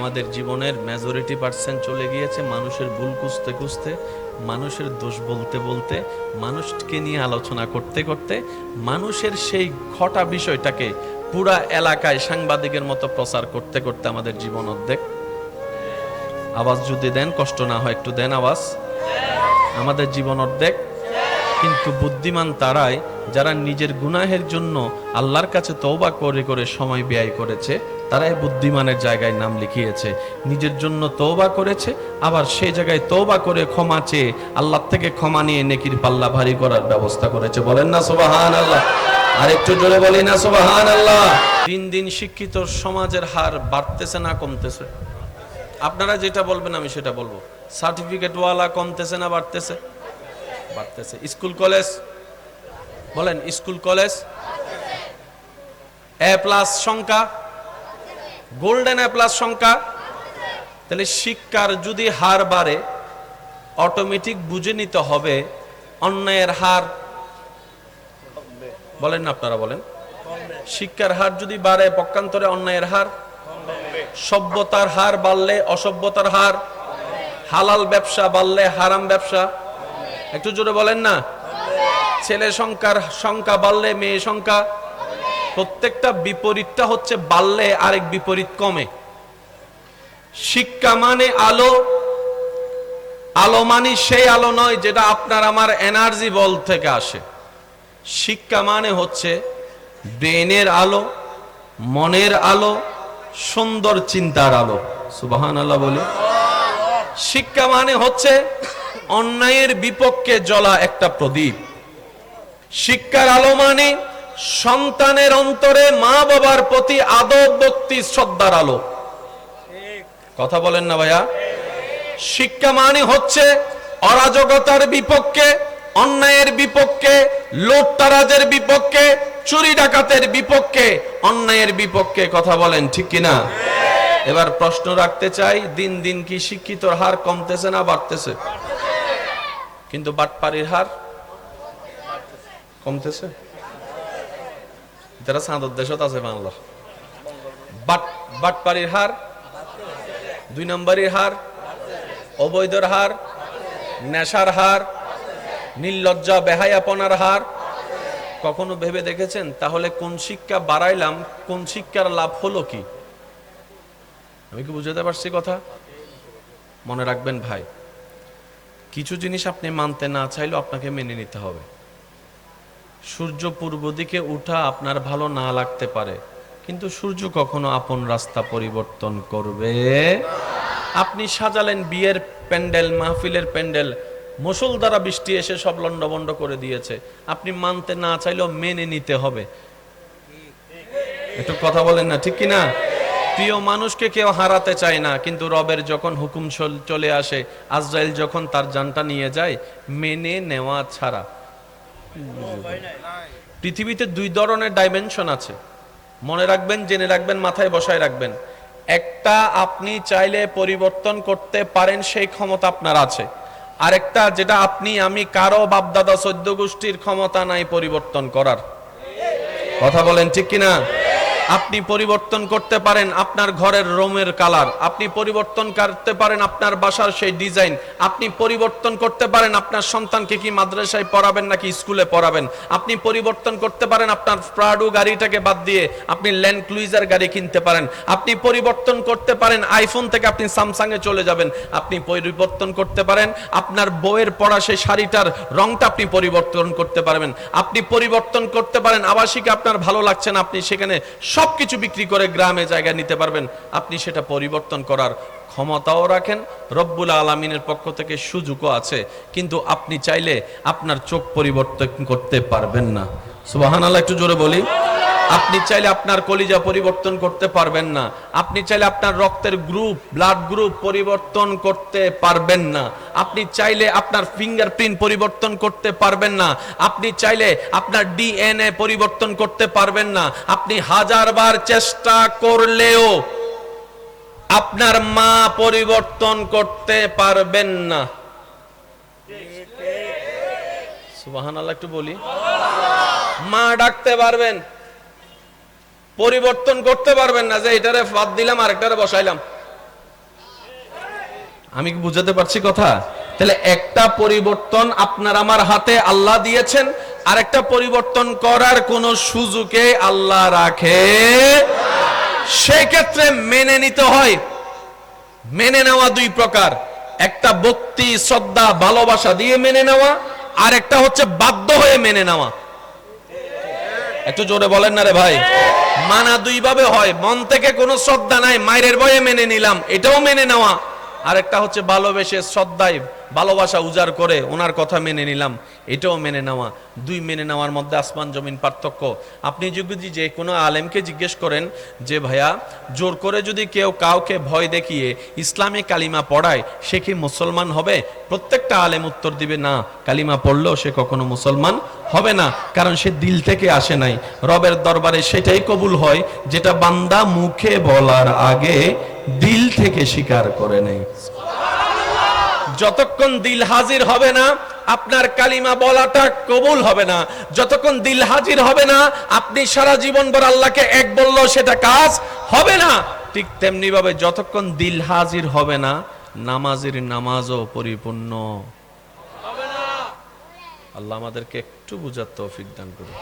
আমাদের জীবনের majority percent চলে গিয়েছে মানুষের ভুল খুঁজতে খুঁজতে, মানুষের দোষ বলতে বলতে, মানুষকে নিয়ে আলোচনা করতে করতে, মানুষের সেই খটা বিষয়টাকে পুরা এলাকায় সাংবাদিকের মতো প্রচার করতে করতে আমাদের জীবন অর্ধেক। আওয়াজ যদি দেন, কষ্ট না হয় একটু দেন আওয়াজ। আমাদের জীবন অর্ধেক। কিন্তু বুদ্ধিমান তারাই যারা নিজের গুনাহের জন্য আল্লাহর কাছে তওবা করে করে সময় ব্যয় করেছে, তারাই বুদ্ধিমানের জায়গায় নাম লিখিয়েছে। নিজের জন্য তওবা করেছে, আবার সেই জায়গায় তওবা করে ক্ষমা চেয়ে আল্লাহর থেকে ক্ষমা নিয়ে নেকির পাল্লা ভারী করার ব্যবস্থা করেছে। বলেন না সুবহানাল্লাহ। আর একটু জোরে বলি না সুবহানাল্লাহ। দিন দিন শিক্ষিত সমাজের হার বাড়তেছে না কমতেছে? আপনারা যেটা বলবেন আমি সেটা বলবো। সার্টিফিকেট ওয়ালা কমতেছে না বাড়তেছে? বাড়তেছে। স্কুল কলেজ বলেন, স্কুল কলেজ এ প্লাস সংখ্যা, গোল্ডেন এ প্লাস সংখ্যা। তাহলে শিক্ষার যদি হার বাড়ে, অটোমেটিক বুঝে নিতে হবে অন্যায়ের হার। বলেন না আপনারা বলেন, শিক্ষার হার যদি বাড়ে পক্ষান্তরে অন্যায়ের হার, সভ্যতার হার বাড়লে অসভ্যতার হার, হালাল ব্যবসা বাড়লে হারাম ব্যবসা। একটু জোরে বলেন না। ছেলে সংখ্যা বাড়লে মেয়ে সংখ্যা, প্রত্যেকটা বিপরীতটা হচ্ছে বাড়লে আরেক বিপরীত কমে। শিক্ষা মানে আলো, আলো মানে সেই আলো নয় যেটা আপনার আমার এনার্জি বল থেকে আসে। শিক্ষা মানে হচ্ছে ব্রেনের আলো, মনের আলো, সুন্দর চিন্তার আলো। সুবহানাল্লাহ বলি। শিক্ষা মানে হচ্ছে অন্যায়ের বিপক্ষে জ্বলা একটা প্রদীপ। শিক্ষার আলো মানে সন্তানের অন্তরে মা বাবার প্রতি আদব ভক্তি শ্রদ্ধার আলো। কথা বলেন না ভাইয়া। শিক্ষা মানে হচ্ছে অরাজকতার বিপক্ষে, অন্যায়ের বিপক্ষে, লুটতরাজের বিপক্ষে, চুরি ডাকাতের বিপক্ষে, অন্যায়ের বিপক্ষে। কথা বলেন ঠিক কিনা? এবার প্রশ্ন রাখতে চাই, দিন দিন কি শিক্ষিতর হার কমতেছে না বাড়তেছে? কিন্তু বাটপাড়ির হার কমতেছে। যারা সাদর দেশত আছে বাংলা, বাটপাড়ির হার, 2 নম্বরের হার, অবৈধর হার, নেশার হার, নির্লজ্জা বেহায়াপনার হার। কখনো ভেবে দেখেছেন তাহলে কোন শিক্ষা বাড়াইলাম, কোন শিক্ষার লাভ হলো কি? আমি কি বুঝাতে পারছি কথা? মনে রাখবেন ভাই, কিছু জিনিস আপনি মানতে না চাইলেও আপনাকে মেনে নিতে হবে। সূর্য পূর্ব দিকে উঠা আপনার ভালো না লাগতে পারে, কিন্তু সূর্য কখনো আপন রাস্তা পরিবর্তন করবে। আপনি সাজালেন বিয়ের প্যান্ডেল, মাহফিলের প্যান্ডেল, মুষলধারা বৃষ্টি এসে সব লন্ডভন্ড করে দিয়েছে। আপনি মানতে না চাইলেও মেনে নিতে হবে। একটু কথা বলেন না ঠিক কিনা? প্রিয় মানুষকে কেউ হারাতে চায় না, কিন্তু রবের যখন হুকুম চলে আসে, আজরাইল যখন তার জানটা নিয়ে যায়, মেনে নেওয়া ছাড়া। পৃথিবীতে 2 ধরনের ডাইমেনশন আছে, মনে রাখবেন, জেনে রাখবেন, মাথায় বসায় রাখবেন। একটা আপনি চাইলে পরিবর্তন করতে পারেন, সেই ক্ষমতা আপনার আছে। আরেকটা যেটা আপনি আমি কারো বাপদাদা 14 গোষ্ঠীর ক্ষমতা নাই পরিবর্তন করার। কথা বলেন ঠিক কিনা? আপনি পরিবর্তন করতে পারেন আপনার ঘরের রুমের কালার, আপনি পরিবর্তন করতে পারেন আপনার বাসার সেই ডিজাইন, আপনি পরিবর্তন করতে পারেন আপনার সন্তানকে কি মাদ্রাসায় পড়াবেন নাকি স্কুলে পড়াবেন, আপনি পরিবর্তন করতে পারেন আপনার প্রাডো গাড়িটাকে বাদ দিয়ে আপনি ল্যান্ড ক্রুইজার গাড়ি কিনতে পারেন, আপনি পরিবর্তন করতে পারেন আইফোন থেকে আপনি স্যামসাং এ চলে যাবেন, আপনি পরিবর্তন করতে পারেন আপনার বউয়ের পরা সেই শাড়িটার রংটা আপনি পরিবর্তন করতে পারবেন, আপনি পরিবর্তন করতে পারেন আবাসিকে আপনার ভালো লাগছে না, আপনি সেখানে সবকিছু বিক্রি করে গ্রামে জায়গা নিতে পারবেন। আপনি সেটা পরিবর্তন করার ক্ষমতাও রাখেন, রব্বুল আলামিনের পক্ষ থেকে সুযোগও আছে। কিন্তু আপনি চাইলে আপনার চোখ পরিবর্তন করতে পারবেন না। সুবহানাল্লাহ একটু জোরে বলি। আপনি চাইলে আপনার কলিজা পরিবর্তন করতে পারবেন না, আপনি চাইলে আপনার রক্তের গ্রুপ, ব্লাড গ্রুপ পরিবর্তন করতে পারবেন না, আপনি চাইলে আপনার ফিঙ্গারপ্রিন্ট পরিবর্তন করতে পারবেন না, আপনি চাইলে আপনার ডিএনএ পরিবর্তন করতে পারবেন না, আপনি 1000 বার চেষ্টা করলেও আপনার মা পরিবর্তন করতে পারবেন না। সুবহানাল্লাহ একটু বলি। মা ডাকতে পারবেন, পরিবর্তন করতে পারবেন না যে এটারে বাদ দিলাম আরেকটারে বসাইলাম। আমি কি বুঝাতে পারছি কথা? তাহলে একটা পরিবর্তন আপনার আমার হাতে আল্লাহ দিয়েছেন, আর একটা পরিবর্তন করার কোন সুযোগে আল্লাহ রাখে। সেই ক্ষেত্রে মেনে নিতে হয়। মেনে নেওয়া দুই প্রকার, একটা ভক্তি শ্রদ্ধা ভালোবাসা দিয়ে মেনে নেওয়া, আর একটা হচ্ছে বাধ্য হয়ে মেনে নেওয়া। একটু জোরে বলেন না রে ভাই। মানা দুই ভাবে হয়, মন থেকে কোনো শ্রদ্ধা নাই, মায়ের ভয়ে মেনে নিলাম, এটাও মেনে নেওয়া। আর একটা হচ্ছে ভালোবেসে শ্রদ্ধায় ভালোবাসা উজাড় করে ওনার কথা মেনে নিলাম, এটাও মেনে নেওয়া। দুই মেনে নেওয়ার মধ্যে আসমান জমিন পার্থক্য। আপনি যদি যে কোনো আলেমকে জিজ্ঞেস করেন যে ভাইয়া, জোর করে যদি কেউ কাউকে ভয় দেখিয়ে ইসলামে কালিমা পড়ায়, সে কি মুসলমান হবে? প্রত্যেকটা আলেম উত্তর দিবে না, কালিমা পড়লেও সে কখনো মুসলমান হবে না, কারণ সে দিল থেকে আসে নাই। রবের দরবারে সেটাই কবুল হয় যেটা বান্দা মুখে বলার আগে দিল থেকে স্বীকার করে নেই। যতক্ষণ দিল হাজির হবে না, আপনার কালিমা বলাটা কবুল হবে না। যতক্ষণ দিল হাজির হবে না, আপনি সারা জীবন ভর আল্লাহকে এক বললেও সেটা কাজ হবে না। ঠিক তেমনি ভাবে যতক্ষণ দিল হাজির হবে না, নামাজের নামাজও পরিপূর্ণ হবে না। আল্লাহ আমাদেরকে একটু বুঝার তৌফিক দান করুন।